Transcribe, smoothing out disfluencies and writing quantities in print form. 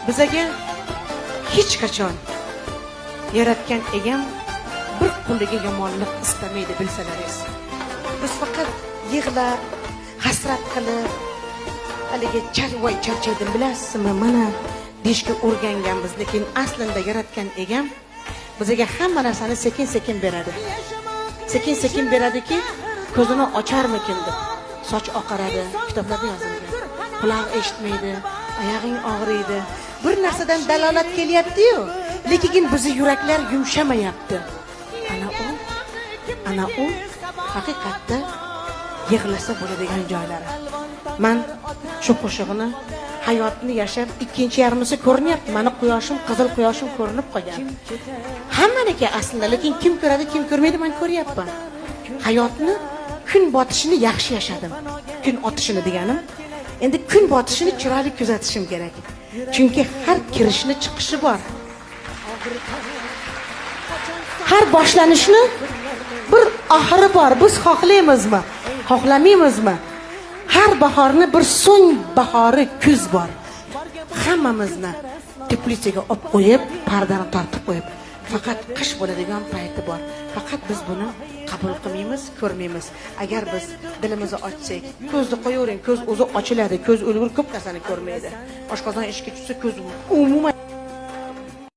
bizaga hech qachon yaratgan egam bir quliga yomonlik istamaydi bilsalaringiz. Biz faqat yig'lab, hasrat qilib, haligi charvoy charchaydim bilasizmi, mana deyishga o'rganganmiz, lekin aslida yaratgan egam bizaga hamma narsani sekin-sekin beradi. Sekin-sekin beradiki, ko'zini ocharmikin deb. Soch oqaradi, kitoblarda yozilgan. Quloq eshitmaydi, oyog'ing og'riydi. Bir narsadan dalolat kelyapti-yu, lekin bizning yuraklar yumshamayapti. Ana u haqiqatda yig'lasa bo'ladigan joylari. Men shu qo'shig'ini hayotni yashab ikkinchi yarmisi ko'rinyapti. Meni quyoshim, qizil quyoshim ko'rinib qolgan. Hammaniki aslida, lekin kim ko'radi, kim ko'rmaydi men ko'ryapman. Hayotni kun botishini yaxshi yashadim. Kun otishini deganim. Endi kun botishini chiroyli kuzatishim kerak. Chunki har kirishni chiqishi bor. Har boshlanishni bir oxiri bor. Biz xohlaymizmi, xohlamaymizmi? Har bahorni bir so'ng bahori kuz bor. Hammamizni teplitsaga olib qo'yib, pardani tortib qo'yib, faqat qish bo'ladigan payti bor. Faqat biz buni qabul qilmaymiz, ko'rmaymiz. Agar biz dilimizni ochsak, ko'zni qo'yavering, ko'z o'zi ochiladi. Ko'z o'lgur ko'p narsani ko'rmaydi. Oshqozon ishga tushsa ko'z umuman